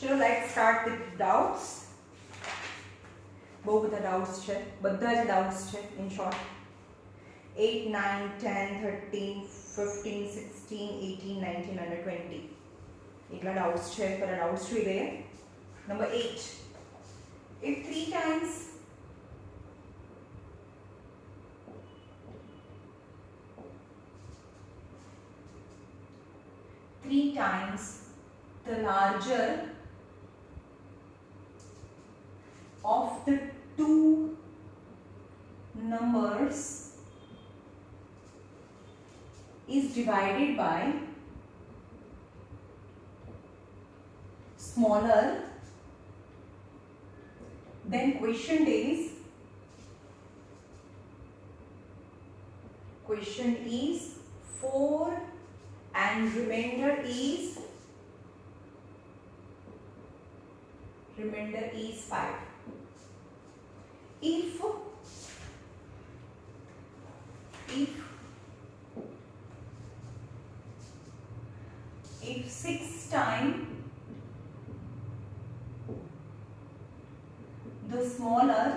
ચલો let's start with doubts. બહુ બધા ડાઉટ્સ છે, બધા જ ડાઉટ્સ છે ઇન શોર્ટ. 8, 9, 10, 13, 15, 16, 18, 19 અને 20 એટલા ડાઉટ્સ છે. પહેલા ડાઉટ્સ જોઈ લઈએ. Number 8, if 3 times the larger of the two numbers is divided by smaller, then question is 4 and remainder is 5. If 6 times the smaller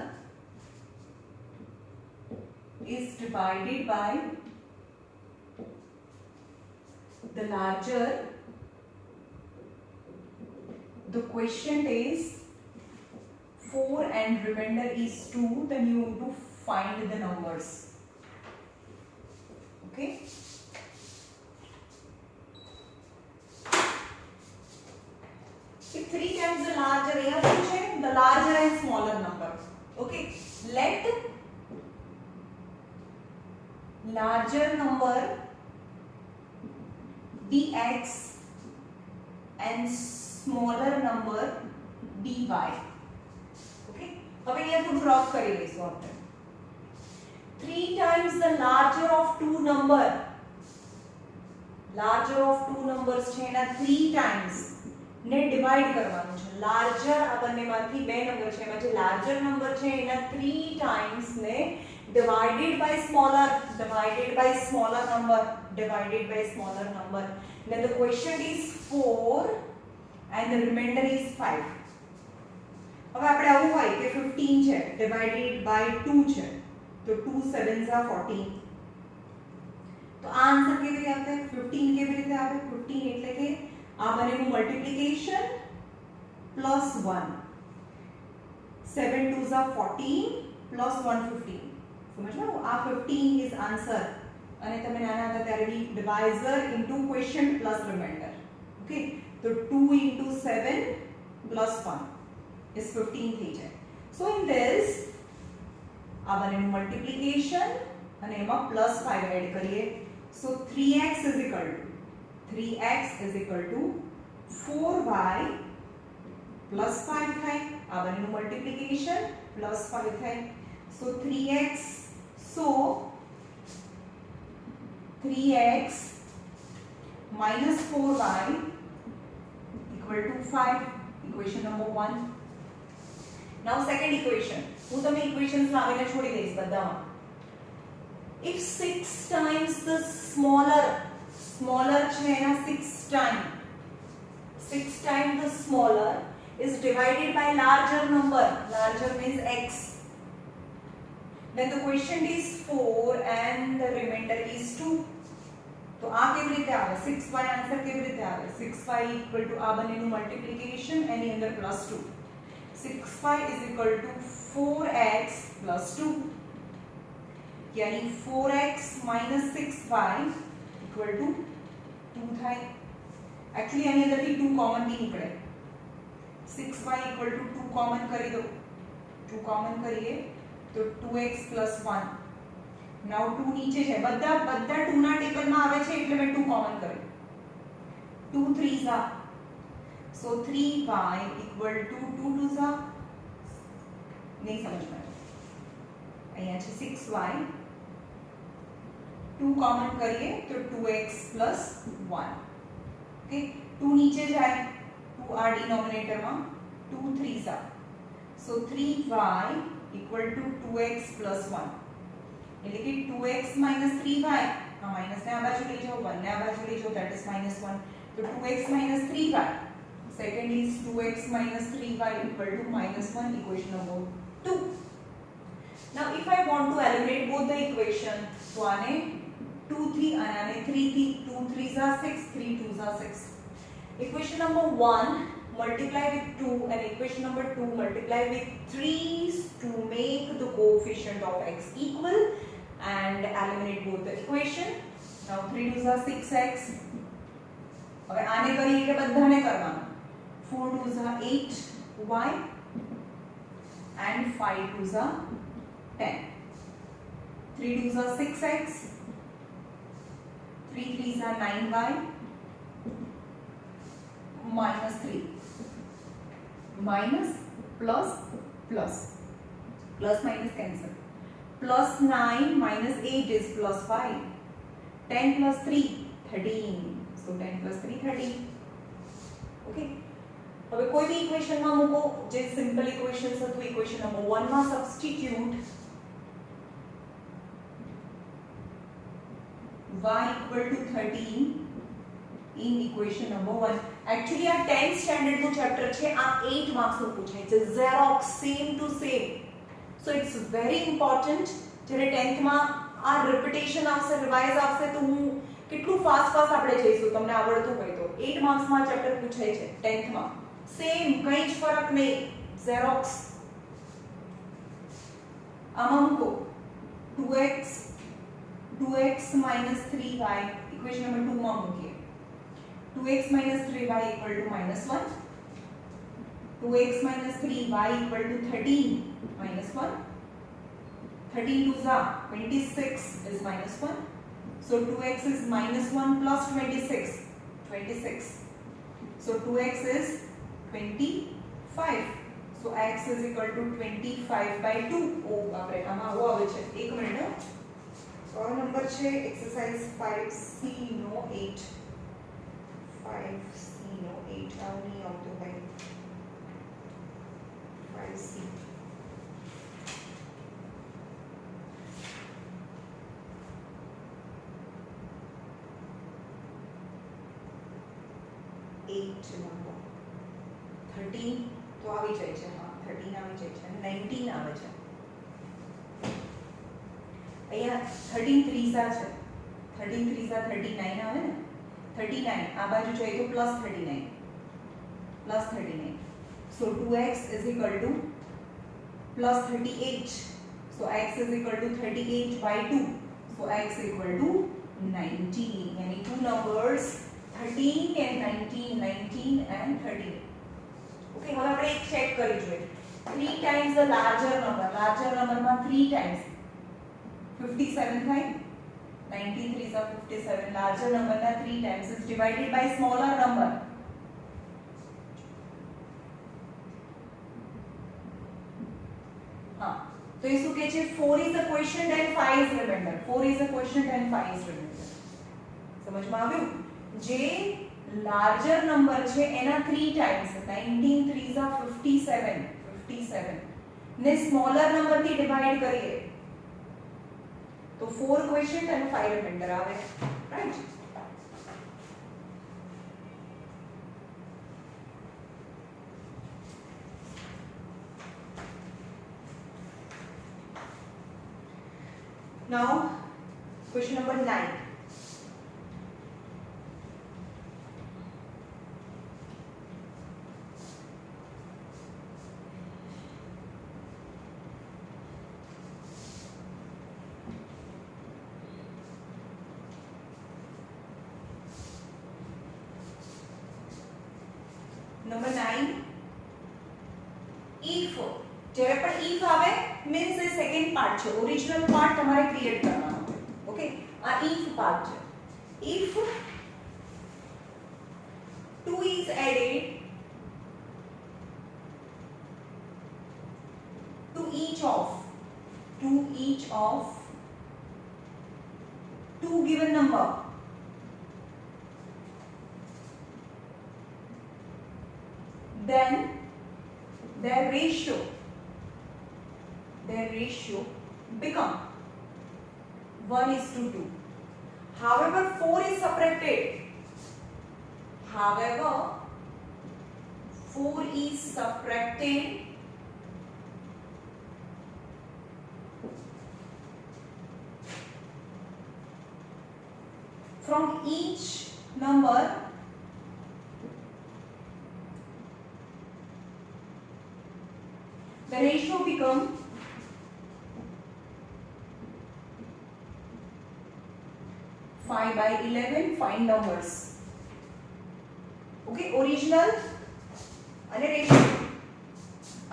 is divided by the larger, the question is 4 and remainder is 2, then you have to find the numbers. Okay. If 3 times the larger, the larger and smaller number. Okay. Let larger number be x and smaller number be y. Okay. હવે અહીંયા થોડું rough કરી લઈશું આપણે. 3 times the larger of two numbers છે એના 3 times ને divide કરવાનું છે. લાર્જર આ બંનેમાંથી બે નંબર છે, એમાં જે લાર્જર નંબર છે એના 3 times ને divided by smaller number. Then the question is 4 and the remainder is 5. હવે આપણે આવું હોય કે 15 છે divided by 2 છે તો 2 7s are 14. તો આ આન્સર કેવી રીતે આવે? 15 કેવી રીતે આવે? 15 એટલે કે આ બંનેનું multiplication plus 1. 7 2s are 14 plus 115. સમજ્યું? આ 15 is answer. અને તમે નાના હતા ત્યારે બી divisor into quotient plus remainder. Okay, તો 2 into 7 plus 1 is 15 થઈ જાય. So in this આ બંનેનું મલ્ટીપ્લિકેશન અને એમાં પ્લસ 5 એડ કરીએ. So 3x is equal to 4y plus 5 થાય. આ બંનેનું મલ્ટીપ્લિકેશન પ્લસ 5 થાય. So 3x minus 4y equal to 5. Equation number 1. Now second equation. હું તમને equations લાવીને છોડી દઈશ બધામાં. If 6 times the smaller છે એના 6 times the smaller is divided by larger number. Larger means x. Then the question is 4 and the remainder is 2. તો આ કેવી રીતે આવે? 6y આન્સર કેવી રીતે આવે? 6y equal to આ બંનેનું મલ્ટીપ્લિકેશન એની અંદર plus 2. 6y is equal to 4x plus 2. यानी 4x minus 6y equal to 2 થાય. एक्चुअली આની અંદરથી 2 કોમન બી નીકળે. 6y equal to 2 કોમન કરી દો. 2 કોમન કરીએ તો 2x plus 1. નાउ 2 નીચે છે. બધા 2 ના ટેબલમાં આવે છે એટલે મેં 2 કોમન કર્યું. 2 3s are. So 3y equal to 2 2s are. नहीं समझ में અહીંયા છે 6y. 2 કોમન કરીએ તો 2x plus 1. ઓકે, 2 નીચે જાય. 2 આ ડિનોમિનેટરમાં. 2 3s are. So 3y equal to 2x plus 1. એટલે કે 2x minus 3y. આ માઈનસ ને આ બાજુ લઈ જાઓ, 1 ને આ બાજુ લઈ જાઓ, that is -1. તો 2x minus 3y second is 2x minus 3y equal to minus 1, equation number 2. Now if I want to eliminate both the equation, so आने 2 3 and आने 3 3, 2 3s are 6, 3 2s are 6. Equation number 1 multiply with 2 and equation number 2 multiply with 3 to make the coefficient of x equal and eliminate both the equation. Now 3 2s are 6x. હવે આને કરીએ કે બધાને કરવાનું. 4 2s are 8y and 5 2s are 10. 3 2s are 6x. 3 3s are 9y minus 3. Minus plus plus. Plus minus cancel. Plus 9 minus 8 is plus 5. 10 plus 3 13. So 10 plus 3 13. Okay. હવે કોઈ બી equation માં મૂકો જે સિમ્પલ ઇક્વેશન્સ હતું ઇક્વેશન નંબર 1 માં substitute y equal to 13 in equation number 1. Actually આ 10th standard નું chapter છે, આ 8 માર્ક્સ નું પૂછાય છે, xerox same to same. So it's very important. જ્યારે 10th માં આ રિપીટેશન આવશે, રિવાઇઝ આવશે તો હું કેટલું ફાસ્ટ આપણે જઈશું તમને આવડતું હોય તો 8 માર્ક્સ માં ચેપ્ટર પૂછાય છે 10th માં. સેમ કઈ જ ફરક નહીં, xerox. આમાં મૂકો 2x minus 3y equation number 2 માં મૂકીએ. 2x minus 3y equal to minus 1. 2x minus 3y equal to 13 minus 1. 13 2s are 26 is minus 1. So 2x is minus 1 plus 26. 26. So 2x is 25. So x is equal to 25 by 2. Oh, બાપરે આમાં આવો આવે છે. એક minute. કયો number છે? Exercise 5C નો 8. 5C નો 8 આવું નહીં આવતું ભાઈ. 5C. નંબર 13 તો આવી જાય છે. હા 13 આવી જાય છે અને 19 આવે છે. અહીંયા 13 3s છે. 13 3s 39 આવે ને. 39 આ બાજુ જોઈએ તો plus 39. Plus 39. So 2x is equal to plus 38. So x is equal to 38 by 2. So x equal to 19. यानी two numbers 13 and 19, 19 and 13. Okay, હવે આપણે એક ચેક કરી જોઈએ. 3 times the larger number માં 3 times 57 થાય. 19 3s are 57. Larger number ના 3 times is divided by smaller number. હા તો એ શું કહે છે? 4 is a quotient and 5 is remainder. 4 is a quotient and 5 is remainder. સમજમાં આવ્યું? જે લાર્જર નંબર છે એના 3 ટાઈમ્સ 19 3s are 57 ને સ્મોલર નંબર થી ડિવાઇડ કરીએ તો 4 ક્વેશ્ચન અને 5 રિમાઇન્ડર આવે, right? Now question number 9. Number 9, if જ્યારે પણ if આવે means એ સેકન્ડ પાર્ટ છે, ઓરિજિનલ પાર્ટ તમારે ક્રિએટ કરવાનો છે. ઓકે, આ if પાર્ટ છે. if 2 is added to each of two given number, then their ratio become 1:2. However, 4 is subtracted. However, 4 is subtracted from each number the ratio become 5/11. Find numbers. Okay, original અને ratio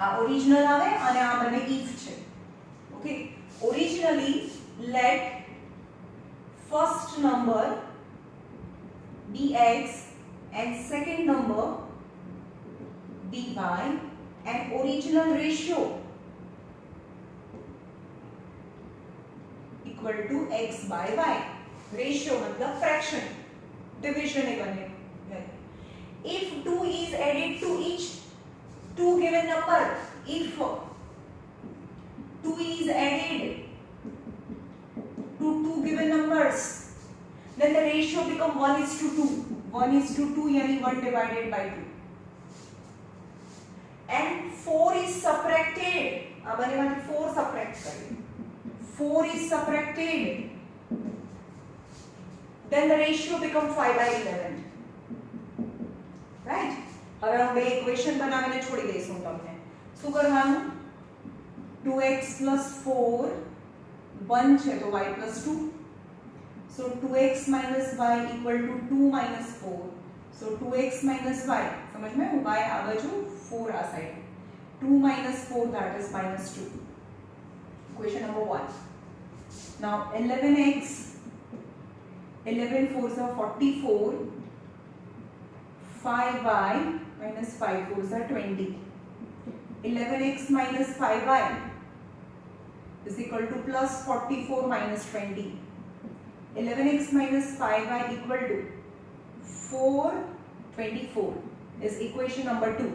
આ original આવે અને આ બંને if છે. Okay, originally let first number be x and second number be y and original ratio equal to x by y. Ratio मतलब fraction, division है करने. If 2 is added to each two given number, if 2 is added to two given numbers, then the ratio become 1:2. 1:2 यानी 1 divided by 2. And 4 is subtracted. अब मैंने 4 subtract करें. 4 is subtracted. Then the ratio become 5/11. Right? હવે હું બે equation બનાવીને છોડી દઈશું તમને. શું કરવાનું? 2x + 4 1 છે તો y + 2. So 2x - y equal to 2 - 4. So 2x - y. समझ में? y आ बाजू 4 आ side. 2 - 4 that is -2. Equation number 1. Now 11x 11 4s are 44. 5y minus 5 4s are 20. 11x minus 5y is equal to plus 44 minus 20. 11x minus 5y equal to 424 is equation number 2.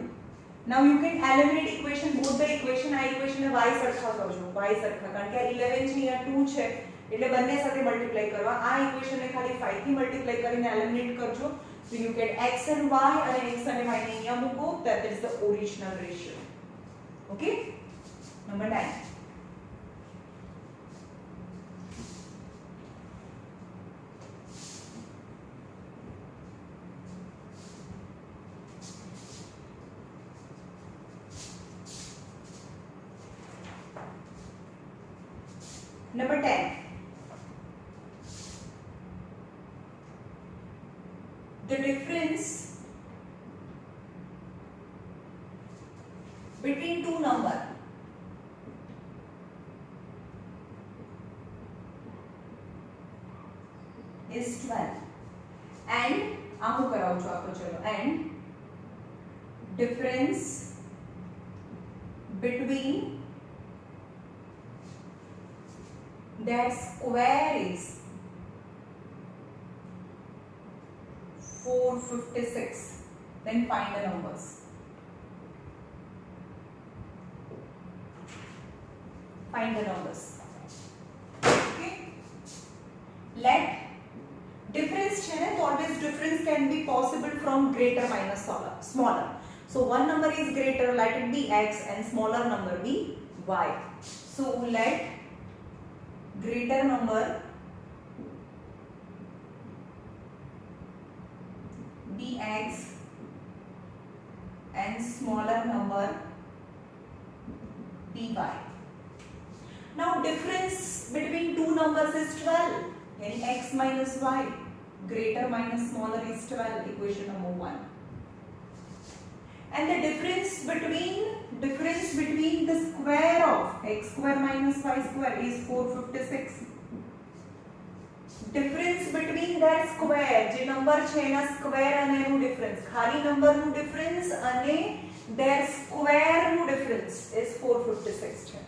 Now you can eliminate equation, both the equation. આ equation ને y સરખા કરજો. y સરખા કારણ કે 11 છે અહીંયા 2 છે એટલે બંને સાથે મલ્ટીપ્લાય કરવા. આ equation ને ખાલી 5 થી મલ્ટીપ્લાય કરીને એલિમિનેટ કરજો. So you get x and y and x and y ને અહીંયા મૂકો. That is the original ratio. Okay? Number 9. Number 10. The difference between two numbers is 12 and આમું કરાવું છું આપણે ચલો and difference between that square is 456. Then find the numbers. Find the numbers. Okay. Let difference છે ને તો always difference can be possible from greater minus smaller. So one number is greater, let it be x, and smaller number be y. So let greater number be x and smaller number be y. Now difference between two numbers is 12. Yani x minus y. Greater minus smaller is 12. Equation number 1. And the difference between the square of x square minus y square is 456. Difference between that square જે number છે એના square અને એનું difference ખાલી નંબરનું difference અને their square નું difference is 456 છે.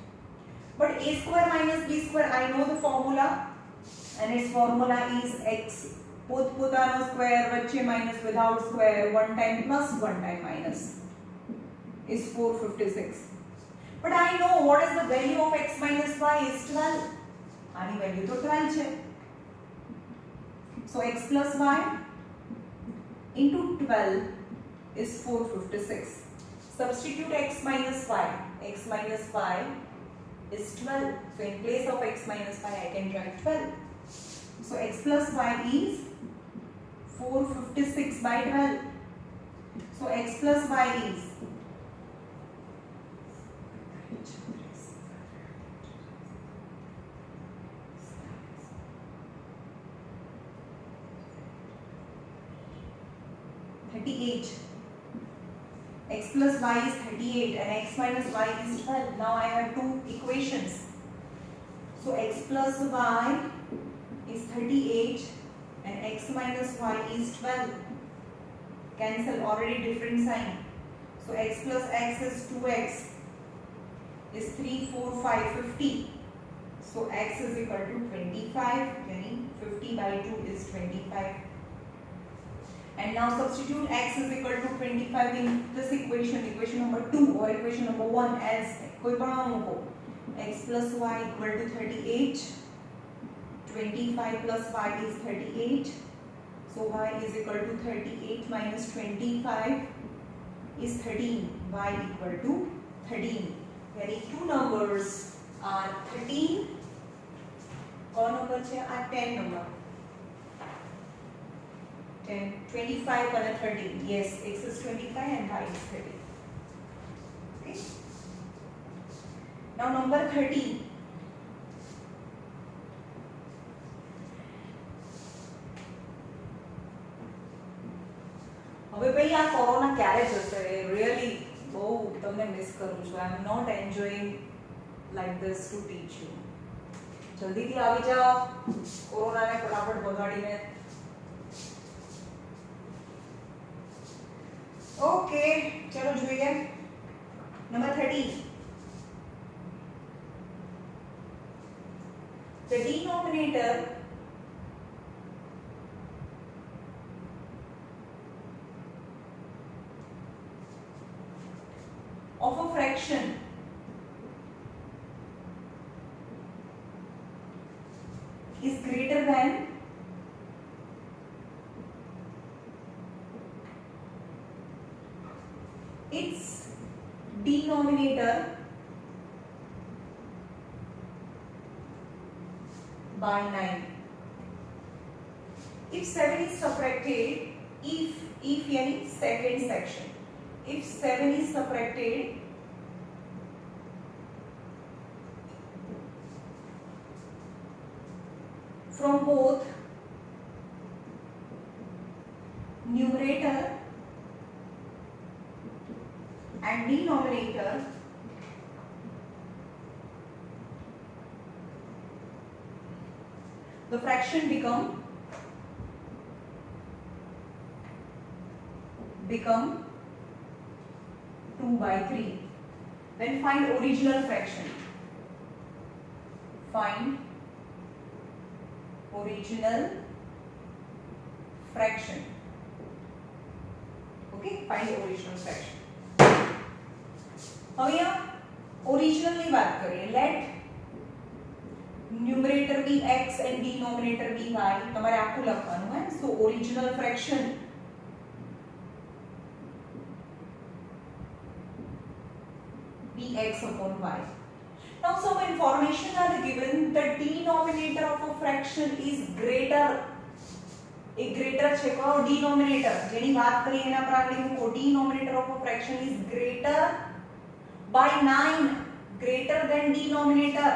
But a square minus b square I know the formula and its formula is x પોતપોતાનો સ્ક્વેર વચ્ચે minus without square one time plus one time minus is 456. But I know what is the value of x minus y is 12. આની value તો 12 છે. So x plus y into 12 is 456. Substitute x minus y. X minus y is 12. So in place of x minus y, I can write 12. So x plus y is 456 by 12. So x plus y is 38. X plus y is 38 and x minus y is 12. Now I have two equations. So x plus y is 38 and x minus y is 12. Cancel, already different sign. So x plus x is 2x is 3, 4, 5, 50. So x is equal to 25, meaning 50 by 2 is 25. And now substitute x is equal to 25 in this equation, equation number 2 or equation number 1 as कोई बड़ा मुको x plus y equal to 38, 25 plus y is 38, so y is equal to 38 minus 25 is 13, y equal to 13. यानी two numbers are 13. कौन number है? 10 number. 10, 25 and 13. Yes, x is 25 and y is 13. Okay. Now number 13. હવે ભાઈ આ corona ક્યારે જશે? Really બહુ તમને મિસ કરું છું. I am not enjoying like this to teach you. જલ્દીથી આવી જાઓ, કોરોનાને ફટાફટ ભગાડીને. ओके, चलो જોઈએ number 13. The denominator of a fraction is greater than its denominator by 9. If 7 is subtracted, if यानी second section, if 7 is subtracted from both numerator and denominator, the fraction become 2 by 3. Then find original fraction. Find original fraction. Okay, find the original fraction. હવે આ original ની વાત કરીએ. Let numerator be x and denominator be y. તમારે આખું લખવાનું હે. So original fraction be x upon y. Now some information are given. The denominator of a fraction is greater. एक greater છે કોનો? denominator જેની વાત કરીએ એના પર આગળ મૂકો. denominator of a fraction is greater by 9, greater than denominator.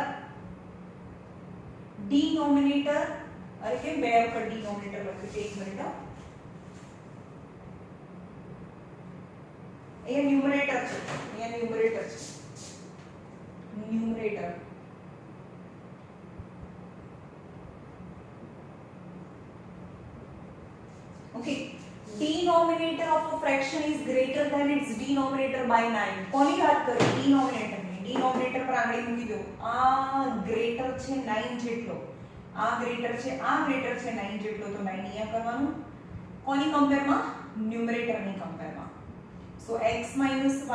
Denominator, अरे केम બે વખત denominator લખ્યું છે? એક મિનિટ. અહીંયા ન્યુમરેટર છે, અહીંયા ન્યુમરેટર છે, numerator. Okay, denominator of a fraction is greater than its denominator by 9. કોની વાત કરી? denominator ની. denominator પર આંગળી મૂકી દો. આ ગ્રેટર છે 9 જેટલો, આ ગ્રેટર છે 9 જેટલો, તો 9 અહીંયા કરવાનું. કોની કમ્પેરમાં? ન્યુમરેટર ની કમ્પેરમાં. સો x minus y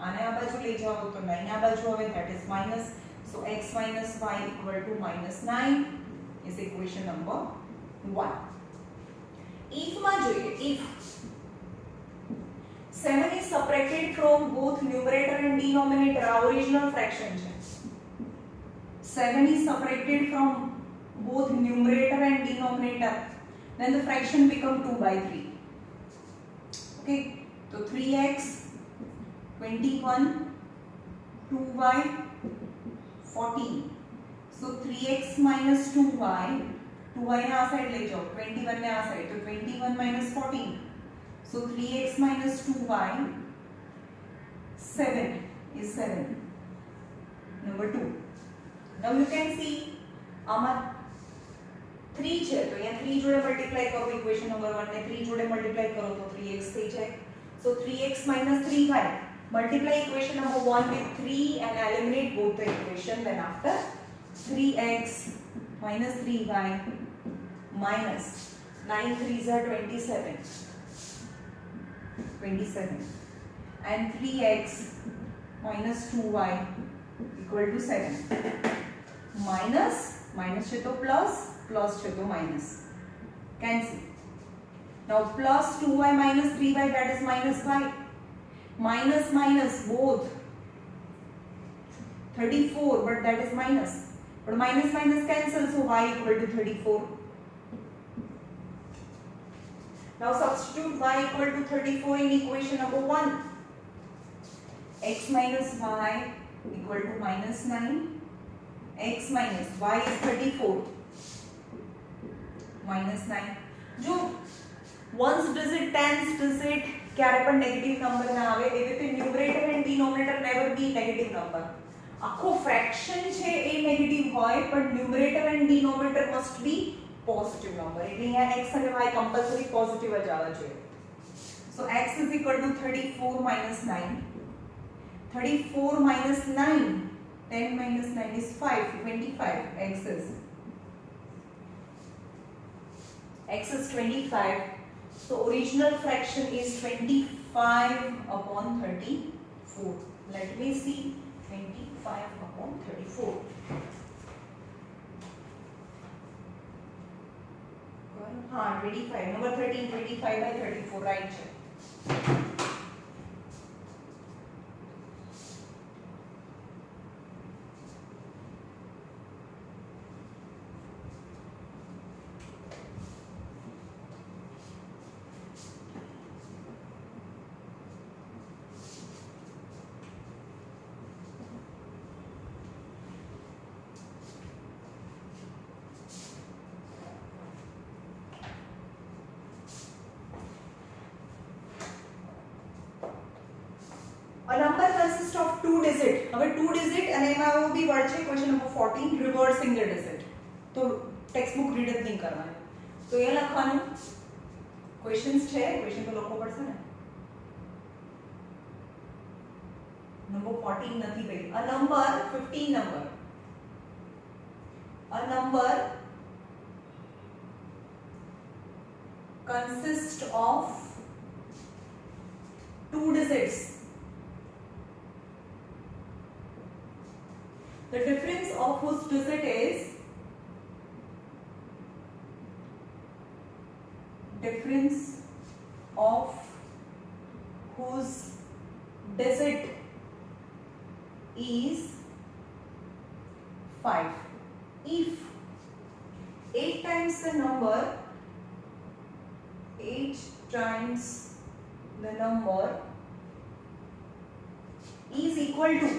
આને આ બાજુ લઈ જાઓ તો 9 આ બાજુ આવે, that is minus. So x minus y equal to -9 is equation number 1. if માં જોઈએ, if 7 is subtracted from both numerator and denominator. Our original fraction છે. 7 is subtracted from both numerator and denominator. Then the fraction become 2 by 3. Okay. So 3x 21, 2y 14. So 3x minus 2y, 2y ने आ side ले जाओ, 21 ने आ side, तो 21 minus 14. So 3x minus 2y 7 is 7. Number 2. Now you can see આમાં 3 છે તો અહીંયા 3 જોડે મલ્ટીપ્લાય કરો ઇક્વેશન નંબર 1 ને 3 જોડે મલ્ટીપ્લાય કરો તો 3x થઈ જાય. So 3x minus 3y. Multiply equation number 1 with 3 and eliminate both the equation. Then after 3x minus 3y minus 9 3s are 27. 27. And 3x minus 2y equal to 7. Minus છે તો plus છે તો minus. Cancel. Now plus 2y minus 3y, that is minus 5. Minus both 34, but that is minus. But minus cancel, so y equal to 34. Now substitute y equal to 34 in equation number 1. X minus y equal to minus 9. X minus y is 34 minus 9. जो ones digit, tens digit ક્યારે પણ negative number ના આવે એવી રીતે numerator and denominator never be negative number. આખો fraction છે એ negative હોય પણ numerator and denominator must B positive number. એટલે અહીંયા x અને y કમ્પલસરી પોઝિટિવ જ આવવા જોઈએ. સો x is equal to 34 minus 9. 34 minus 9, 10 minus 9 is 5, 25. X is 25. So original fraction is 25 upon 34. Let me see. 25 upon 34. हाँ 25. Number 13, 25 by 34, right? A number consists of 2 digit. હવે 2 digit અને એમાં એવું બી word છે question number 14 reversing the digit. તો text book read જ નહીં કરવાનું. તો એ લખવાનું ક્વેશ્ચન્સ છે, ક્વેશ્ચન તો લખવો પડશે ને. નંબર 14 નથી ભાઈ. A number 15 number. A number consists of 2 digits. The difference of whose digit is is 5. If 8 times the number is equal to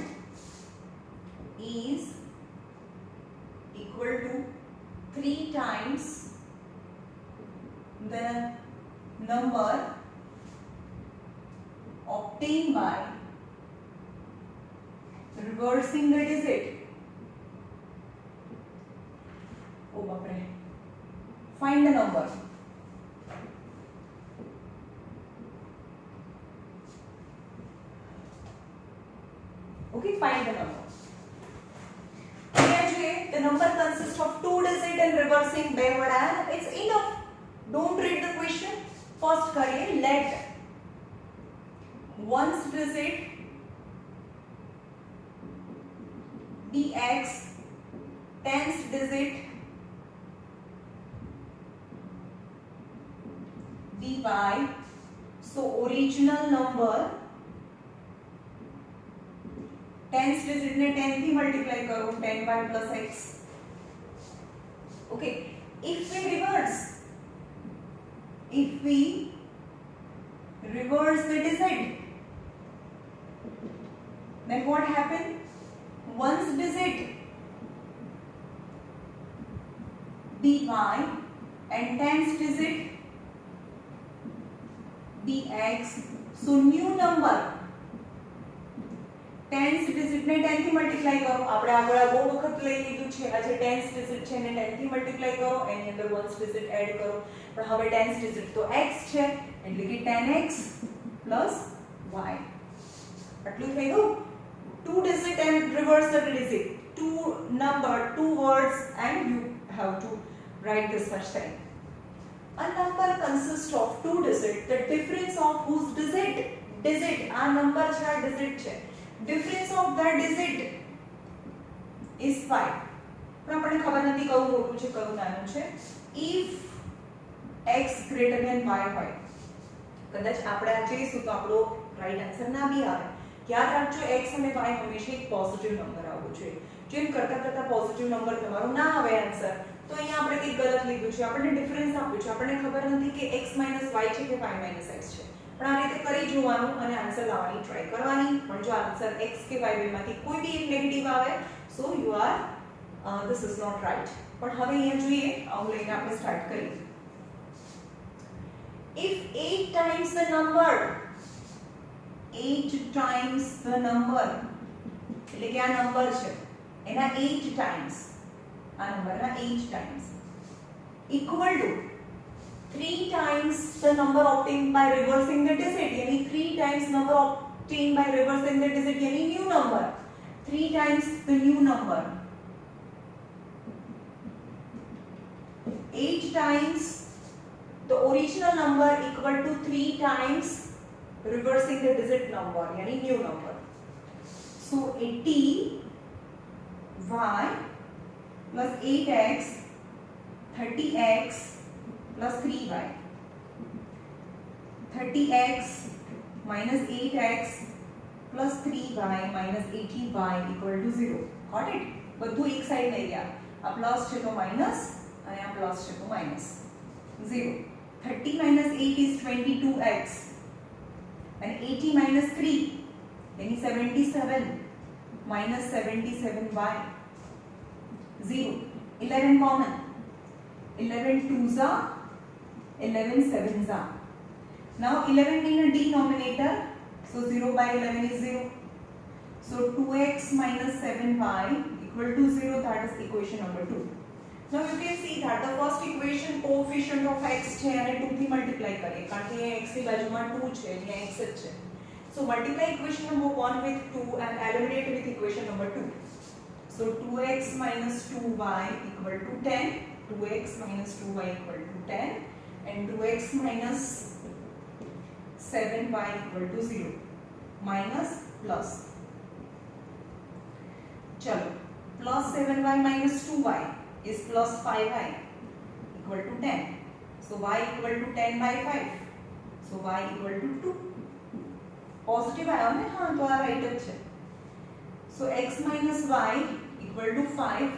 3 times the number obtained by reversing the digit. Oh bapre. Find the number. Okay, find the number. The number consists of 2 digit and reversing backward and it's enough. Don't read the question. First करिए let ones digit dx, tens digit dy So original number tenth digit ने 10 થી multiply કરો 10y plus x. Okay, if we reverse the digit, then what happened? One's digit by and tenth digit bx. So new number tenth digit ने 10 થી multiply કરો. આપણે આગળ બહુ વખત લઈ લીધું છે. આ જે ટેન્થ ડિજિટ છે એને 10 થી મલ્ટીપ્લાય કરો, એની અંદર વન્સ ડિજિટ એડ કરો. પણ હવે ટેન્થ ડિજિટ તો x છે એટલે કે 10x y. આટલું થઈ ગયું. two digit and reverse the digit. Two number, two words, and you have to write this much thing. A number consists of two digits. The difference of whose digit આ number છે, આ digit છે. Difference of the digit is 5. પણ આપણને ખબર નથી કયું મોટું છે કયું નાનું છે. If x greater than y હોય, કદાચ આપણે આ જોઈશું તો આપણો રાઈટ આન્સર ના બી આવે. યાદ રાખજો x અને y હંમેશા એક પોઝિટિવ નંબર આવવો જોઈએ. જેમ કરતા કરતા પોઝિટિવ નંબર તમારો ના આવે આન્સર તો અહીંયા આપણે કંઈક ગલત લીધું છે. આપણને ડિફરન્સ આપ્યું છે, આપણને ખબર નથી કે x y છે કે y x છે. પણ આ રીતે કરી જોવાનું અને આન્સર લાવવાની ટ્રાય કરવાની. પણ જો આન્સર x કે y બેમાંથી કોઈ બી એક નેગેટિવ આવે so you are this is not right. પણ હવે અહીંયા જોઈએ, આવું લઈને આપણે સ્ટાર્ટ કરીએ. If 8 times the number એટલે કે આ નંબર છે એના 8 times, આ નંબરના 8 times equal to 3 times the number obtained by reversing the digit, यानी 3 times number obtained by reversing the digit, यानी new number, 3 times the new number, 8 times the original number equal to 3 times reversing the digit number, यानी new number. So 80y plus 8x 30x plus 3y. 30x minus 8x plus 3y minus 80y equal to 0. Got it? બધું એક side લઈ ગયા. આ plus છે તો minus અને આ પ્લસ છે તો minus. 0. 30 minus 8 is 22x and 80 minus 3 यानी 77 minus 77y. 0. 11 common. 11 twos are 11 sevens are. Now 11 in a denominator, so 0 by 11 is 0. So 2x minus 7y equal to 0. That is equation number 2. Now you can see that the first equation coefficient of x છે અને 2 થી multiply કરીએ કારણ કે x ની બાજુમાં 2 છે એટલે x જ છે. So multiply equation number 1 with 2 and eliminate with equation number 2. So 2x minus 2y equal to 10. 2x minus 2y equal to 10 and 2x minus 7y equal to 0. Minus plus. चलो plus 7y minus 2y is plus 5y equal to 10. So y equal to 10 by 5. So y equal to 2. Positive आया ना, हाँ तो आ right है. So x minus y equal to 5.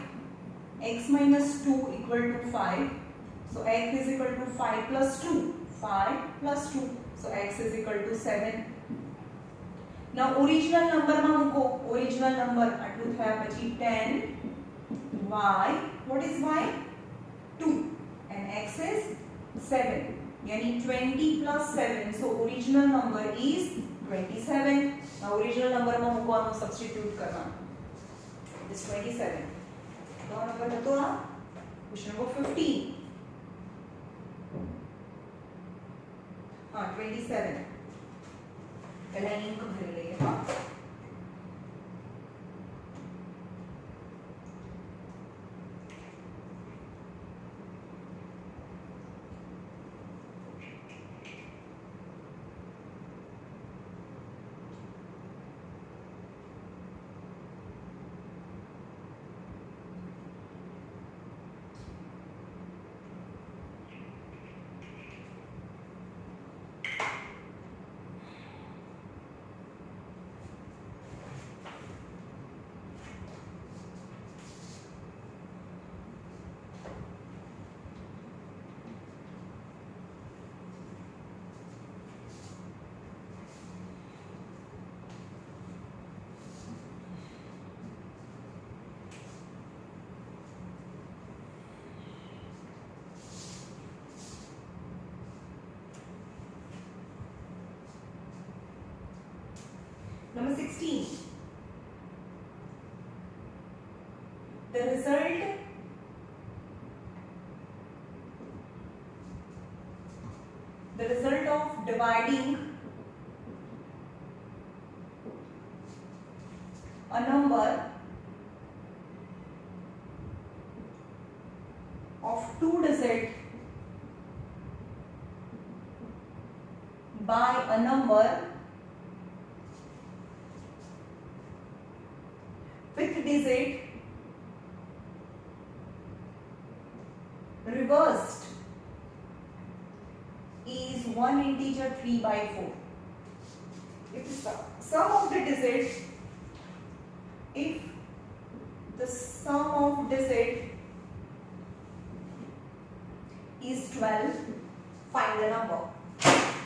X minus 2 equal to 5. So x is equal to 5 plus 2. 5 plus 2. So x is equal to 7. Now original number માં મૂકો. Original number આટલું થયા પછી 10 y. What is y? 2 and x is 7. यानी 20 plus 7. So original number is 27. Now original number માં મૂકવાનું, substitute કરવાનું. This 27. कौन नंबर હતો આ? Question number 15. हाँ 27. पहला इंक भर लेंगे. हाँ Number 16. The result of dividing a number of 2 digits by a number with digit reversed is 1 integer 3 by 4. If the sum of the digits is 12, find the number.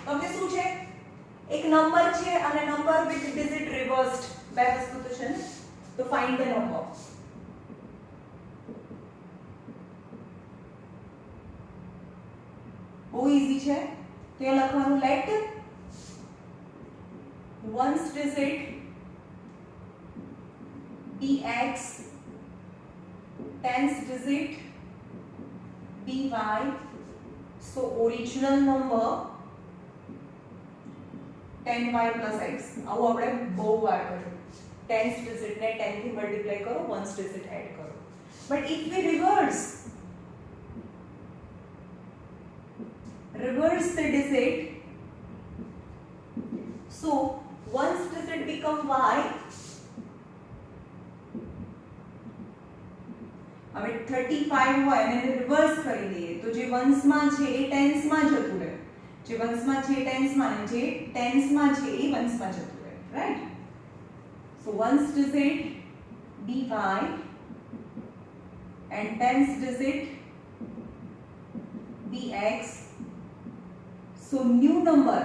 હવે શું છે? એક number છે અને નંબર with digit reversed, બે વસ્તુ તો છે ને, તો find the number. બહુ ઈઝી છે. તો એ લખવાનું let ones digit be x, tens digit be y. So original number 10y plus x. આવું આપણે બહુ વાર કર્યું. tens digit ને 10 થી મલ્ટીપ્લાય કરો, ones digit એડ કરો. But if we reverse the digit, so ones digit become y. હવે 35 હોય અને રિવર્સ કરી દઈએ તો જે વન્સ માં છે એ ટેન્સ માં જતું રહે, જે વન્સ માં છે ટેન્સ માં અને જે ટેન્સ માં છે એ વન્સ માં જતું રહે, right? So once digit dy and tens digit bx. So new number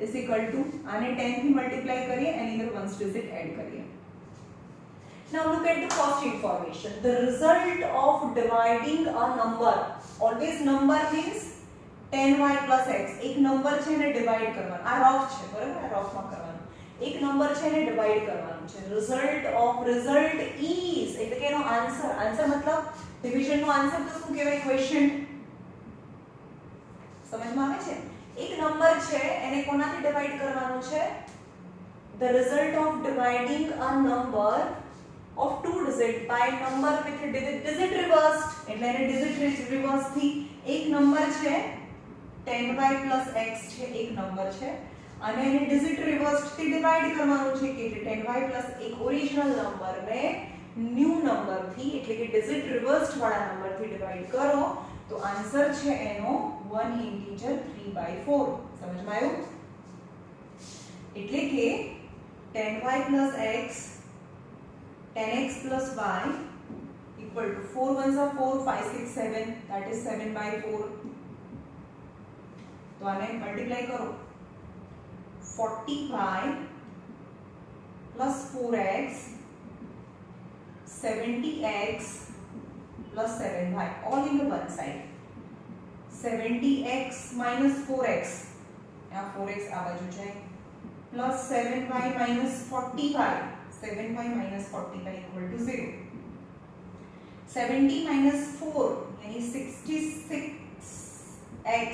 is equal to, આને 10 થી મલ્ટીપ્લાય કરીએ એની અંદર ones digit એડ કરીએ. Now look at the first information. The result of dividing a number. Always number means 10y plus x. એક number છે એને divide કરવાનો. આ રફ છે, બરાબર? આ રફમાં કરવાનું. એક નંબર છે એને ડિવાઇડ કરવાનું છે. result is એટલે કે એનો આન્સર. આન્સર મતલબ ડિવિઝન નો આન્સર તો શું કહેવાય? ક્વેશ્ચન. સમજમાં આવે છે? એક નંબર છે એને કોનાથી ડિવાઇડ કરવાનું છે? The result of dividing a number of 2 digit by number with digit reversed. એટલે એને digit reverse થી એક નંબર છે 10y plus x છે, એક નંબર છે અને એને digit reversed થી ડિવાઇડ કરવાનું છે કે 10y plus એક ઓરિજિનલ નંબરને ન્યુ નંબર થી એટલે કે digit reversed વાળા નંબર થી ડિવાઇડ કરો તો આન્સર છે એનો 1 integer 3 by 4. સમજમાં આવ્યું? એટલે કે 10y plus x, 10x plus y equal to 4 ones are 4, 5, 6, 7, that is 7 by 4. तो आने मल्टीप्लाई करो 40y plus 4x, 70x plus 7y, all in the one side. 70x minus 4x, यहाँ 4x आ बाजू जाए, plus 7y minus 45, 7y minus 45 equal to 0. 70 minus 4 यानी 66x,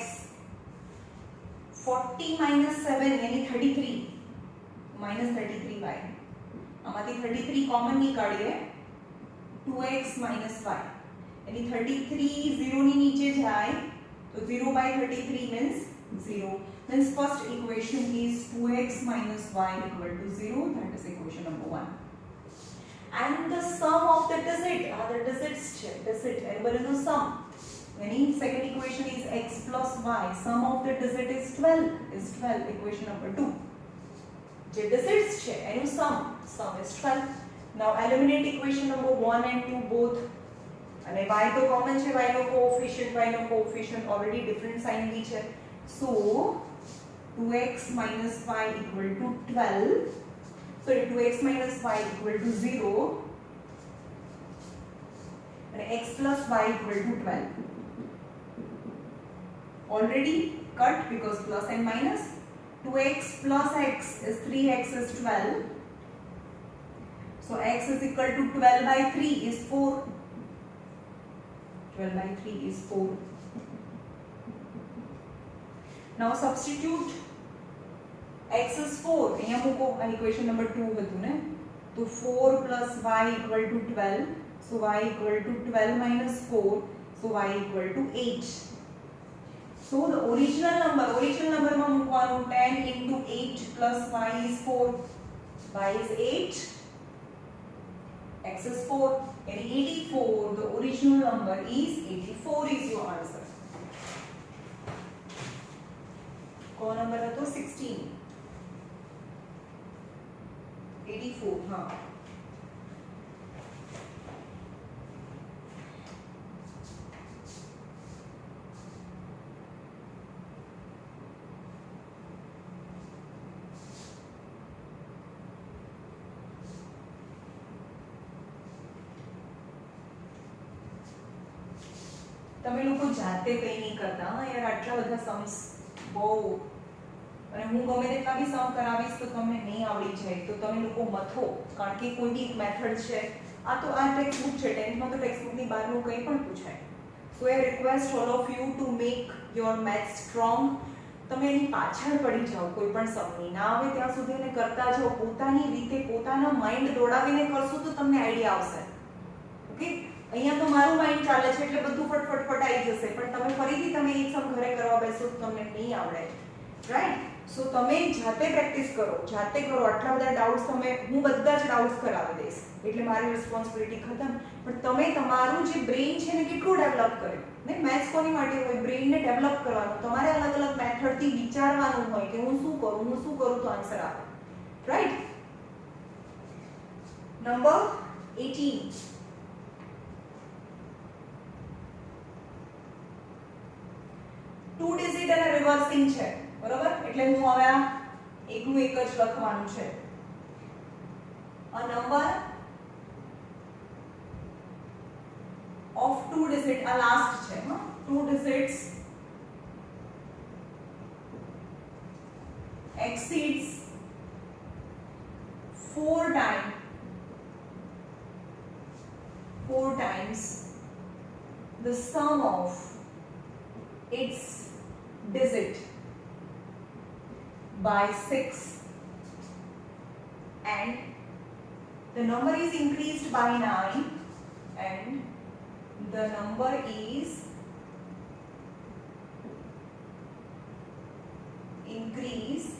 40 minus 7 यानी 33 minus 33y. आमाती 33 common निकालिए 2x minus y यानी 33 0 ની નીચે જાય તો 0 by 33 means 0. Means first equation is 2x minus y equal to 0. That is equation number 1. And the sum of the digit, other digits digit anybody know sum? Any second equation is x plus y. Sum of the digit is 12. Equation number 2. The digits છે એનું sum is 12. Now eliminate equation number 1 and 2 both. અને y તો common છે, y નો coefficient already different sign भी છે. So 2x minus y equal to 12. Sorry, 2x minus y equal to 0 and x plus y equal to 12. Already cut because plus and minus. 2x plus x is 3x is 12. So x is equal to 12 by 3 is 4. 12 by 3 is 4. Now substitute x is 4. અહીંયા મૂકો આ equation number 2 હતું ને તો 4 plus y equal to 12. So y equal to 12 minus 4. So y equal to 8. So the original number માં મૂકવાનું 10 into 8 plus y is 4. Y is 8. X is 4. And 84, the original number is 84 is your answer. कौन number है तो 16. 84 हाँ. તમે લોકો જાતે કંઈ નહીં કરતા યાર આટલા બધા सम्स બહુ અને હું ગમે તેટલા બી સમ કરાવીશ તો તમને નહીં આવડી જાય તો તમે લોકો મથો કારણ કે કોઈ બી એક મેથડ છે આ તો આ ટેક્સ્ટ બુક છે 10th માં તો ટેક્સ્ટ બુક ની બહારનું કંઈ પણ પૂછાય so I request all of you to make your maths strong તમે એની પાછળ પડી જાઓ કોઈ પણ સમની ના આવે ત્યાં સુધી એને કરતા જાઓ પોતાની રીતે પોતાના માઇન્ડ દોડાવીને કરશો તો તમને આઈડિયા આવશે ઓકે અહીંયા તો મારું માઇન્ડ ચાલે છે એટલે બધું ફટફટ આવી જશે પણ તમે ફરીથી તમે એક સમ ઘરે કરવા બેસો તો તમને નહીં આવડે રાઈટ સો તમે જાતે પ્રેક્ટિસ કરો આટલા બધા ડાઉટ્સ તમે હું બધા જ ડાઉટ્સ કરાવી દઈશ એટલે મારી રિસ્પોન્સિબિલિટી ખતમ પણ તમે તમારું જે બ્રેઇન છે ને કેટલું ડેવલપ કર્યું ને મેથ્સ કોની માટે હોય બ્રેઇનને ડેવલપ કરવાનું તમારે અલગ અલગ મેથડથી વિચારવાનું હોય કે હું શું કરું તો આન્સર આવે રાઈટ નંબર 18 2 ડિજિટ અને રિવર્સિંગ છે બરોબર એટલે હું હવે આ એકનું એક જ લખવાનું છે a number of 2 digit આ લાસ્ટ છે 2 digits exceeds 4 times the sum of its digit by 6 and the number is increased by 9 and the number is increased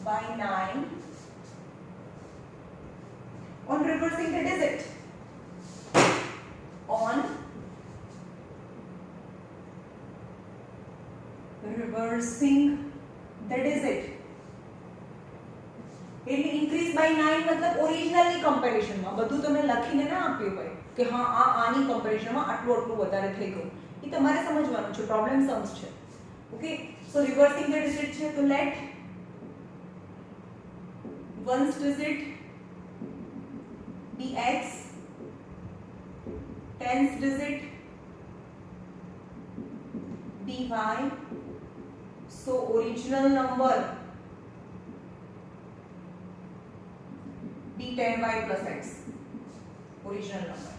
by 9 on reversing the digit on reversing the digit એટલે increase by 9 मतलब originally comparison માં બધું તમે લખીને ના આપ્યું હોય કે હા આ આની કમ્પેરિઝન માં આટલું વધારે થઈ ગયું એ તમારે સમજવાનું છે પ્રોબ્લેમ सम्स છે okay so reversing the digit છે તો late ones digit be x tens digit be y so original number be 10y plus x original number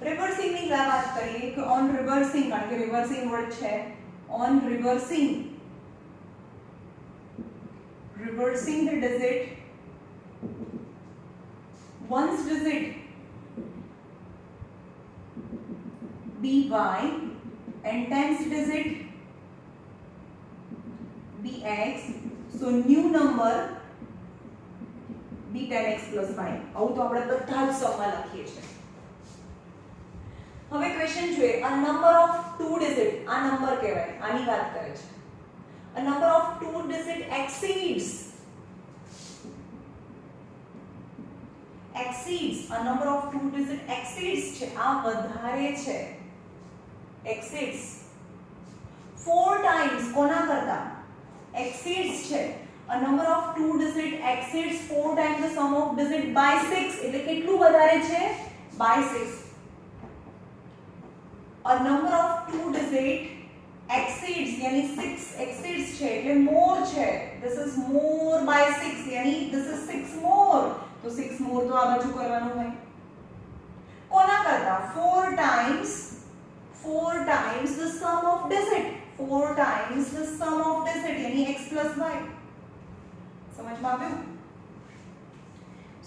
reversing ની વાત કરીએ કે on reversing કારણ કે reversing વર્ડ છે on reversing the digit ones digit be y and tens digit bx so new number be 10x plus y આવું તો આપણે બધા જ સમમાં લખીએ છીએ હવે ક્વેશ્ચન જોઈએ a number of 2 digit આ નંબર કહેવાય આની વાત કરે છે a number of 2 digit exceeds a number of 2 digit exceeds છે આ વધારે છે exceeds 4 times કોના કરતા exceeds છે a number of 2 digit exceeds 4 times the sum of digit by 6 એટલે કેટલું વધારે છે by 6 a number of 2 digit exceeds यानी 6 exceeds છે એટલે more છે. this is more by 6 यानी this is 6 more. તો 6 more તો આ બાજુ કરવાનું હોય. કોના કરતા 4 times the sum of digit. 4 times the sum of digit यानी x plus y. समझ में આવ્યું?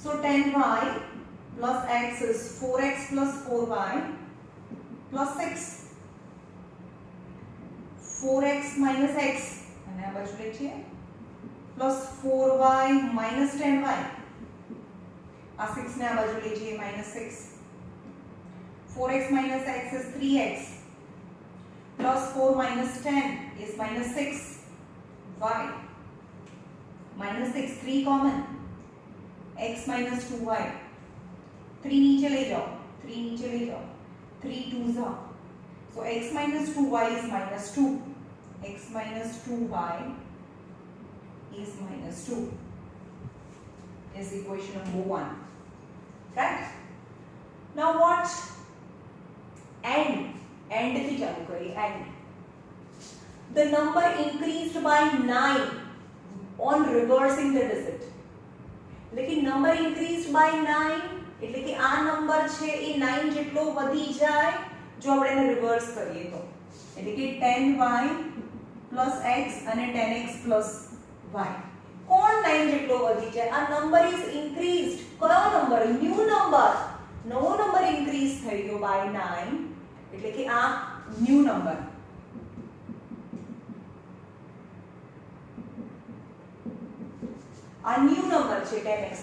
so 10y plus x is 4x plus 4y plus 6. 4x minus x અને આ બાજુ લઈએ plus 4y minus 10y. આ 6 ને આ બાજુ લઈએ minus 6. 4x minus x is 3x plus 4 minus 10 is minus 6y. minus 6 3 common. x minus 2y. 3 नीचे ले जाओ. 3 2s are. So x minus 2y is minus 2. x minus 2y is minus 2 is equation number 1. Right? Now what? And થી ચાલુ કરીએ. and the number increased by 9 on reversing the digit. लेकिन number increased by 9 એટલે કે આ number છે એ 9 જેટલો વધી જાય જો આપણે એને રિવર્સ કરીએ તો. એટલે કે 10y plus x અને 10x plus y. કોણ 9 જેટલો વધી જાય? આ નંબર ઇઝ ઇન્ક્રીઝડ. કયો નંબર? New number. નવો નંબર ઇન્ક્રીઝ થઈ ગયો by 9 એટલે કે આ ન્યૂ નંબર. આ ન્યૂ નંબર છે 10x.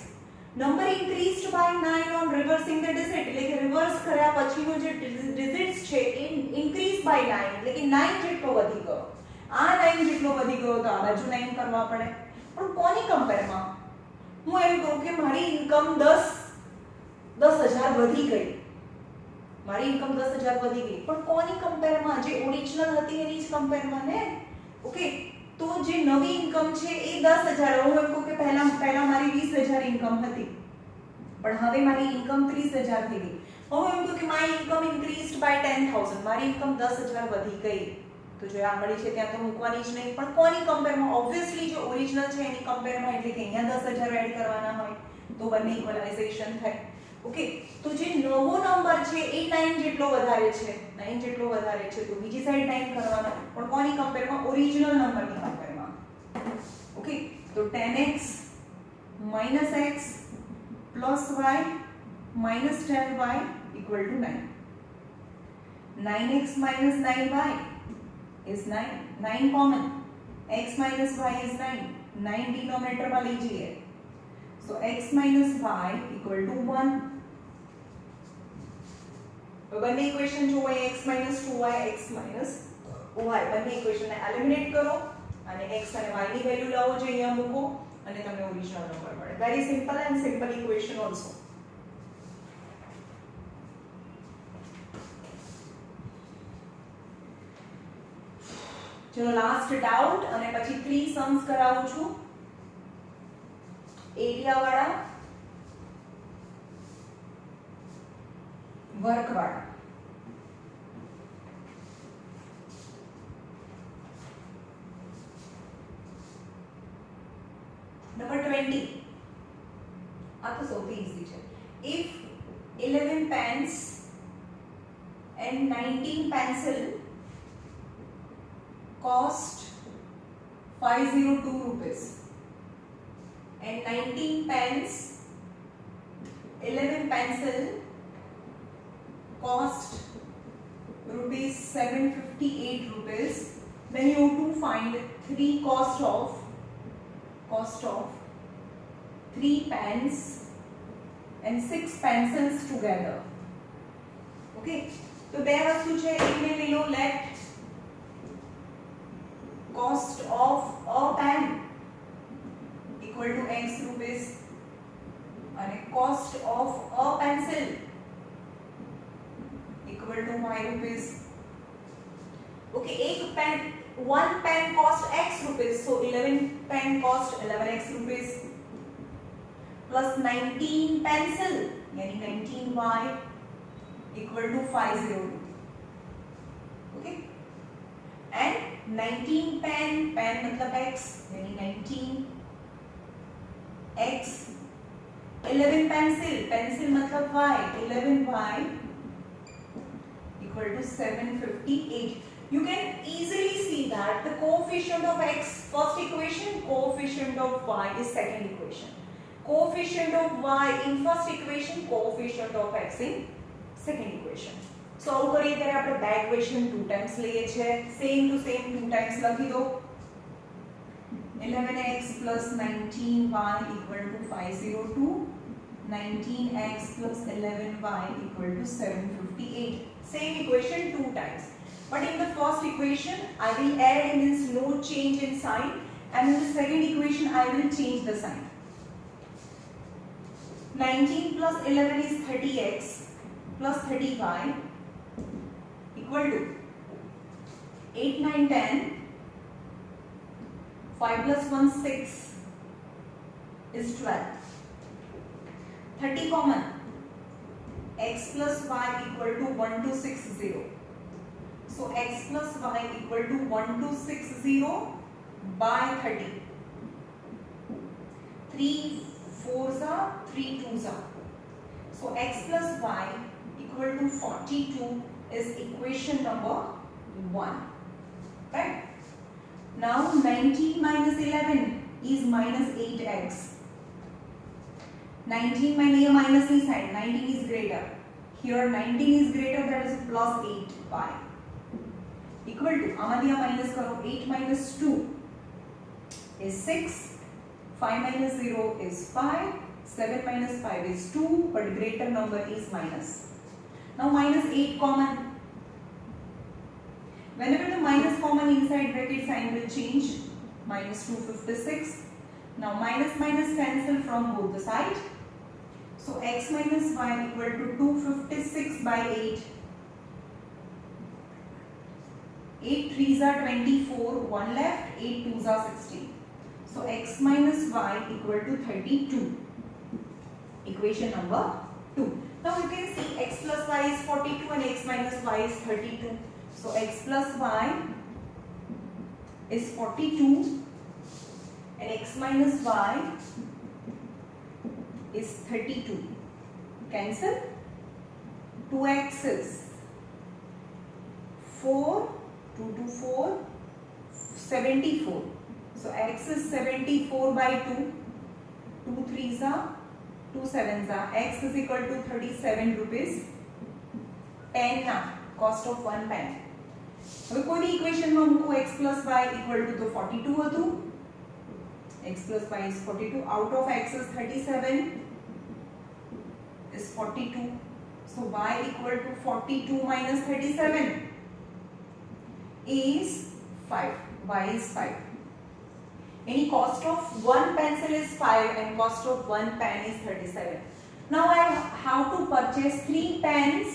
Number increased by 9 on reversing the digit એટલે કે રિવર્સ કર્યા પછીનો જે ડિજિટ્સ છે એ ઇન્ક્રીઝ by 9 એટલે કે 9 જેટલો વધી ગયો. આ 9 જેટલો વધી ગયો તો આ બાજુ 9 કરવા પડે. પણ કોની કમ્પેરમાં? હું એમ કહું કે મારી ઇન્કમ 10,000 વધી ગઈ. મારી ઇન્કમ 10,000 વધી ગઈ પણ કોની કમ્પેરમાં? જે ઓરિજિનલ હતી એની જ કમ્પેરમાં ને. ઓકે, તો જે નવી ઇન્કમ છે એ 10,000. હું એમ કહું કે પહેલા મારી 20,000 ઇન્કમ હતી પણ હવે મારી ઇન્કમ 30,000 થઈ ગઈ. હું એમ કહું કે માય ઇન્કમ ઇન્ક્રીઝડ બાય 10,000. મારી ઇન્કમ 10,000 વધી ગઈ. તો જો આ મળી છે ત્યાં તો મૂકવાની જ નહીં. પણ કોની કમ્પેરમાં? ઓબ્વિયસલી જે ઓરિજિનલ છે એની કમ્પેરમાં એટલે કે અહીંયા 10,000 એડ કરવાના હોય તો બંને ઇક્વલાઇઝેશન થાય. ઓકે, તો જે નવો નંબર છે એ 9 જેટલો વધારે છે. 9 જેટલો વધારે છે તો બીજી સાઈડ 9 કરવાનો. પણ કોની કમ્પેરમાં? ઓરિજિનલ નંબરની કમ્પેરમાં. ઓકે, તો 10x minus x plus y minus 10y equal to 9. 9x minus 9y is 9. 9 common. x minus y is 9. 9 denominator માં લીજીએ. So x minus y equal to 1. તો બંને ઇક્વેશન જો હોય x minus 2y x minus y બંને ઇક્વેશનને eliminate કરો અને x અને y ની વેલ્યુ લાવો જે અહીંયા મૂકો અને તમને ઓરિજિનલ નંબર મળે. Very simple and simple equation also. ચલો લાસ્ટ ડાઉટ અને પછી 3 सम्स કરાવું છું. એરિયા વાળા, વર્ક વાળા. નંબર 20. આ તો સૌથી ઈઝી છે. if 11 pens and 19 pencil cost 502 rupees and 19 pens 11 pencil cost rupees 758 rupees, then you have to find cost of 3 pens and 6 pencils together. Okay, तो બે વસ્તુ છે. એકને લઈ લો. let cost of a pen equal to x rupees and cost of a pencil equal to y rupees. Okay, one pen cost x rupees, so 11 pen cost 11x rupees plus 19 pencil yani 19y equal to 502. Okay, and 19 pen, pen मतलब x, यानी 19 x, 11 pencil, pencil मतलब y, 11y equal to 758. You can easily see that the coefficient of x first equation, coefficient of y is second equation, coefficient of y in first equation, coefficient of x in second equation. Solve કરીએ ત્યારે આપણે બે equation 2 times લઈએ છે, same to same 2 times લખી દો. 11x plus 19y equal to 502, 19x plus 11y equal to 758. Same equation 2 times. But in the first equation, I will add means no change in sign, and in the second equation, I will change the sign. 19 plus 11 is 30x plus 30y equal to 8, 9, 10. 5 plus 1, 6 is 12. 30 common. X plus y equal to 1260. So x plus y equal to 1260 by 30. 3 4s are 3 2s are. So x plus y equal to 42 is equation number 1. Right? Now 19 minus 11 is minus 8x. 19 minus is sign, 19 is greater. Here 19 is greater, that is plus 8y. Equal to, आमादिया minus करो, 8 minus 2 is 6, 5 minus 0 is 5, 7 minus 5 is 2, but greater number is minus. Now minus 8 common. Whenever the minus common inside bracket sign will change, minus 256. Now minus minus cancel from both the sides. So x minus y equal to 256 by 8. 8 3s are 24, 1 left, 8 2s are 16. So x minus y equal to 32. Equation number 2. Now you can see x plus y is 42 and x minus y is 32. So x plus y is 42 and x minus y is 32. Cancel. 2x's 4, 2 to 4, 74. So x is 74 by 2. 2 3s are, 2 7s are. X is equal to 37 rupees. Pen now, cost of 1 pen. હવે કોની ઇક્વેશનમાં મૂકું x plus y equal to તો 42 હતું. X plus y is 42. Out of x is 37 is 42. So y equal to 42 minus 37 is 5. Y is 5. Any cost of 1 pencil is 5 and cost of 1 pen is 37. Now I have to purchase 3 pens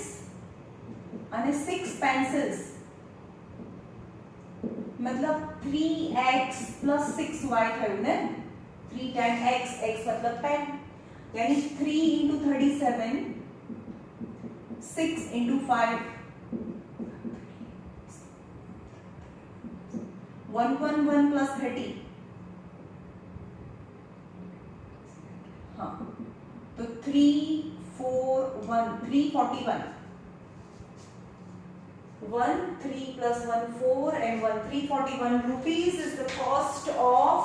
and 6 pencils. मतलब 3x plus 6y थयु ने 3 time x मतलब pen यानी 3 into 37 6 into 5 111 plus 30 हाँ तो 341 341 1 3 plus 1 4 and 1 341 rupees is the cost of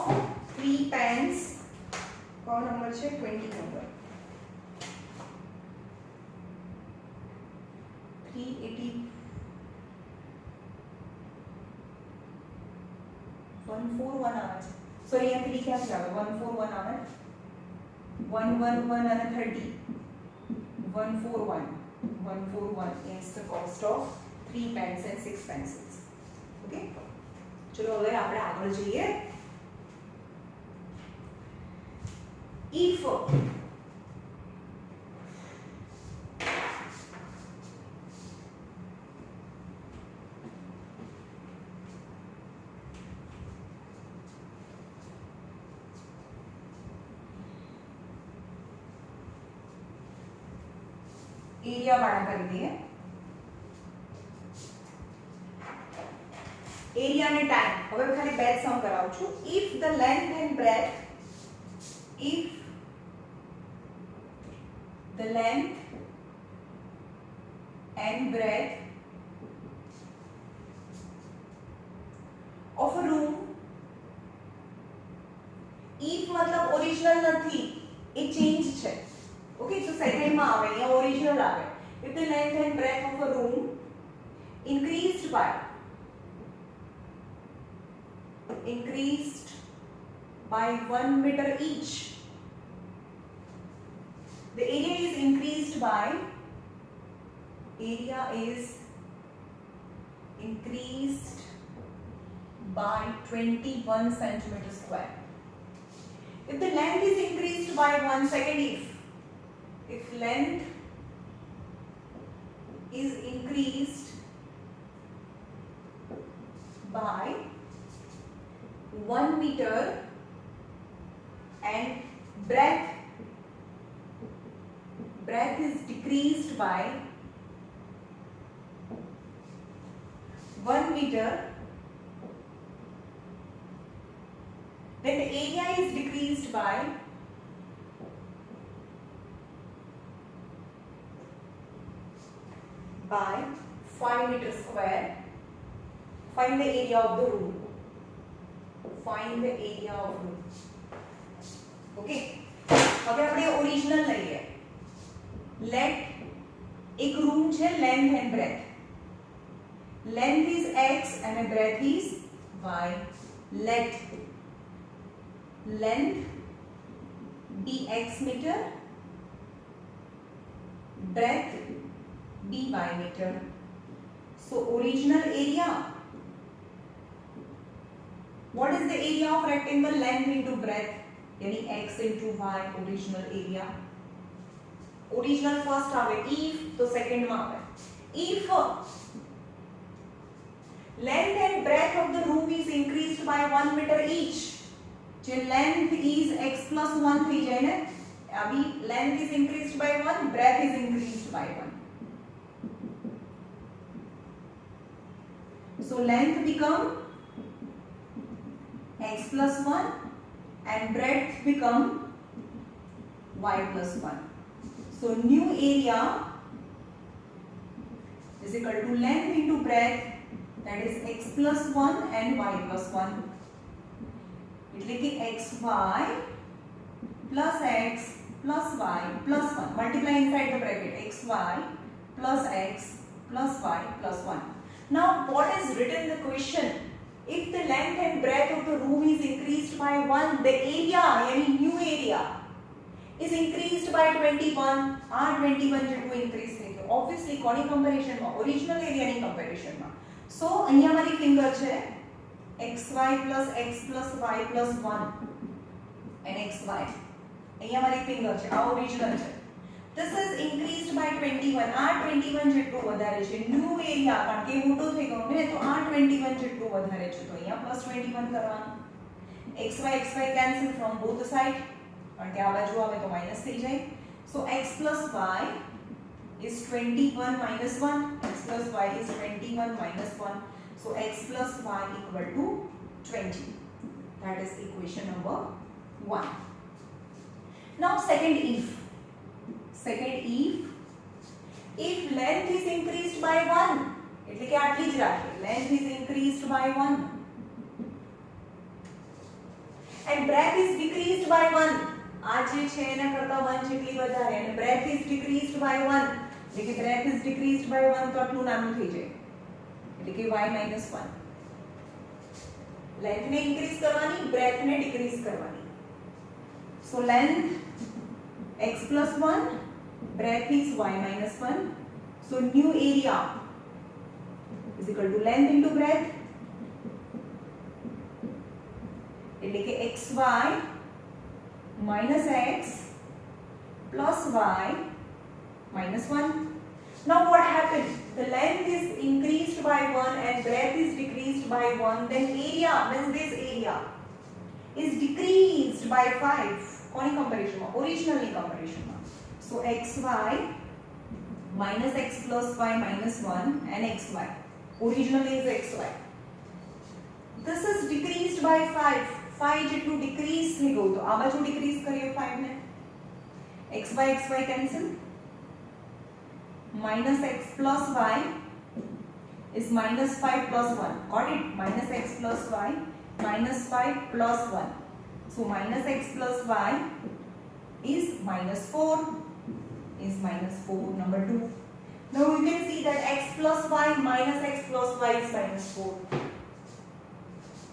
3 pens. कौन number છે 20 number 380 141 આવે છે સોરી આ 3 ક્યાં આવે 141 આવે 111 અને 30 141 is the cost of 3 pens and 6 pencils. Okay, चलो હવે આપણે આગળ જઈએ. If एरिया बड़ा कर दिए એરિયા ને ટાઈમ હવે ખાલી બે સમ કરાવું છું if the length and breadth of a room if मतलब ઓરિજિનલ નથી એ ચેન્જ છે ઓકે તો સેકન્ડ માં આવે અહીંયા ઓરિજિનલ આવે if the length and breadth of a room increased by 1 meter each, the area is increased by 21 centimeter square. If the length is increased by 1 second, if length is increased by 1 meter and breadth is decreased by 1 meter, then the area is decreased by 5 meter square. Find the area of the room. Okay. હવે આપણે original લઈએ. Let એક room છે length and breadth. Length is x and breadth is y. Let length be x meter, breadth be y meter. So original area, what is the area of rectangle? Length into breadth, yani x into y, original area. Original first આવે if તો second માં આવે. If length and breadth of the room is increased by 1 meter each, જે length is x plus 1 થઈ જાય ને, અભી length is increased by 1, breadth is increased by 1. So length become x plus 1 and breadth become y plus 1. So new area is equal to length into breadth, that is x plus 1 and y plus 1. એટલે કે xy plus x plus y plus 1. Multiply inside the bracket xy plus x plus y plus 1. Now what is written in the question? If the length and breadth of the room is increased by 1, the area, yani new area, is increased by 21. આ 21 જેટલું increase થઈ ગયું. Obviously કોની comparison માં? Original area ની comparison માં. So અહીંયા મારી finger છે xy plus x plus y plus 1 and xy. અહીંયા મારી finger છે, આ original છે. This is increased by 21. આ 21 જેટલું વધારે છે. New area કારણ કે મોટો થઈ ગયો ને તો આ 21 જેટલું વધારે છે. તો અહીંયા plus 21 કરવાનું. xy cancel from both the side. કારણ કે આ બાજુ આવે તો માઈનસ થઈ જાય. So x plus y is 21 minus 1. X plus y is 21 minus 1. So x plus y equal to 20. That is equation number 1. Now second if. If length is increased by 1, એટલે કે આટલી જ રાખીએ. Length is increased by 1 and breadth is decreased by 1. આ જે છે એના કરતા 1 જેટલી વધારે અને breadth is decreased by 1. એટલે કે breadth is decreased by 1 તો આટલું નાનું થઈ જાય. એટલે કે y minus 1. Length ને increase કરવાની, breadth ને decrease કરવાની. So length x plus 1, breadth is y minus 1. So new area is equal to length into breadth. એટલે કે xy minus x plus y minus 1. Now what happened? The length is increased by 1 and breadth is decreased by 1. Then area, means this area, is decreased by 5. કોની comparison માં? Original ની comparison માં. So xy minus x plus y minus 1 and xy. Original is xy. this is decreased by 5. 5 જેટલું decrease થઈ ગયું તો આ બાજુ ડિક્રીઝ કરીએ 5 ને xy cancel. Minus x plus y is minus 5 plus 1. Got it? Minus x plus y minus 5 plus 1. So minus x plus y is minus 4. Is minus 4. Number 2. Now you can see that x plus y minus x plus y is minus 4.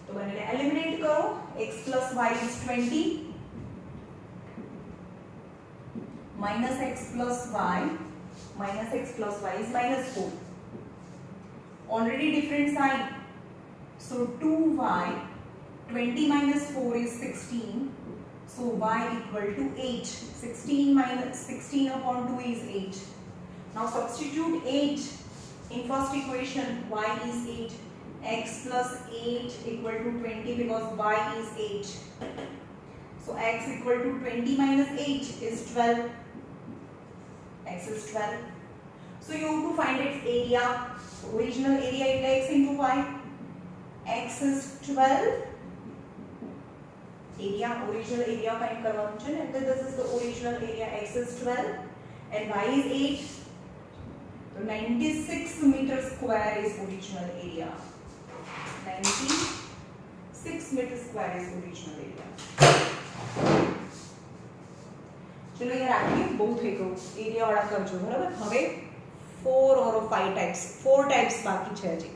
तो मैंने eliminate करो. X plus y is 20. Minus x plus y is minus 4. Already different sign. So 2y, 20 minus 4 is 16. So y equal to 8. 16 upon 2 is 8. Now substitute 8 in first equation. Y is 8. X plus 8 equal to 20 because y is 8. So x equal to 20 minus 8 is 12. X is 12. So you have to find its area. Original area is x into y. X is 12. Area, original area find करवाना चाहिए. And then this is the original area. X is 12 and y is 8. So 96 meter square is original area. 96 meter square is original area. चलो यार आगे बहुत है को area वाला करजो बराबर. હવે 4 और 5 टाइप्स बाकी છે હજી.